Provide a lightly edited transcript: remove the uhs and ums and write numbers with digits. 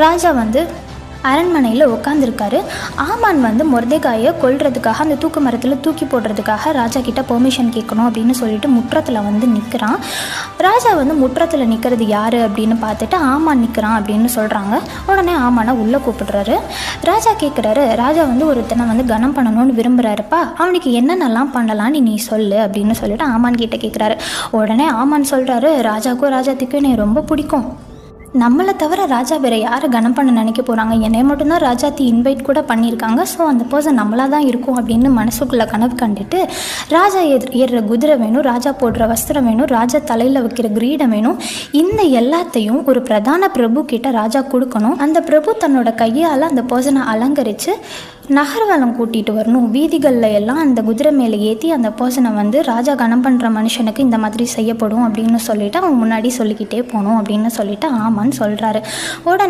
ராஜா வந்து அரண்மனையில் உட்காந்துருக்காரு. ஆமான் வந்து மொர்தெகாயை கொல்றதுக்காக அந்த தூக்கு மரத்தில் தூக்கி போடுறதுக்காக ராஜா கிட்ட பெர்மிஷன் கேட்கணும் அப்படின்னு சொல்லிட்டு முற்றத்தில் வந்து நிற்கிறான். ராஜா வந்து முற்றத்தில் நிற்கிறது யார் அப்படின்னு பார்த்துட்டு ஆமான் நிற்கிறான் அப்படின்னு சொல்கிறாங்க. உடனே ஆமானை உள்ளே கூப்பிடுறாரு. ராஜா கேட்குறாரு, ராஜா வந்து ஒருத்தனை வந்து கனம் பண்ணணும்னு விரும்புகிறாருப்பா, அவனுக்கு என்னென்னலாம் பண்ணலான்னு நீ சொல்லு அப்படின்னு சொல்லிட்டு ஆமான் கிட்ட கேட்குறாரு. உடனே ஆமான் சொல்கிறாரு, ராஜாவுக்கும் ராஜாத்துக்கும் என்னை ரொம்ப பிடிக்கும். நம்மளை தவிர ராஜா வேறு யாரை கனம் பண்ண நினைக்க போகிறாங்க, என்னை மட்டும்தான் ராஜாத்தி இன்வைட் கூட பண்ணியிருக்காங்க. ஸோ அந்த பர்சன் நம்மளாக தான் இருக்கும் அப்படின்னு மனசுக்குள்ளே கனவு கண்டுட்டு ராஜா ஏறுற குதிரை வேணும், ராஜா போடுற வஸ்திரம் வேணும், ராஜா தலையில் வைக்கிற கிரீடம் வேணும். இந்த எல்லாத்தையும் ஒரு பிரதான பிரபு கிட்ட ராஜா கொடுக்கணும். அந்த பிரபு தன்னோட கையால் அந்த பர்சனை அலங்கரித்து நகர்வலம் கூட்டிகிட்டு வரணும். வீதிகளில் எல்லாம் அந்த குதிரை மேலே ஏற்றி அந்த பர்சனை வந்து ராஜா கனம் பண்ணுற மனுஷனுக்கு இந்த மாதிரி செய்யப்படும் அப்படின்னு சொல்லிட்டு அவன் முன்னாடி சொல்லிக்கிட்டே போகணும் அப்படின்னு சொல்லிட்டு ஆமான்னு சொல்கிறாரு. உடனே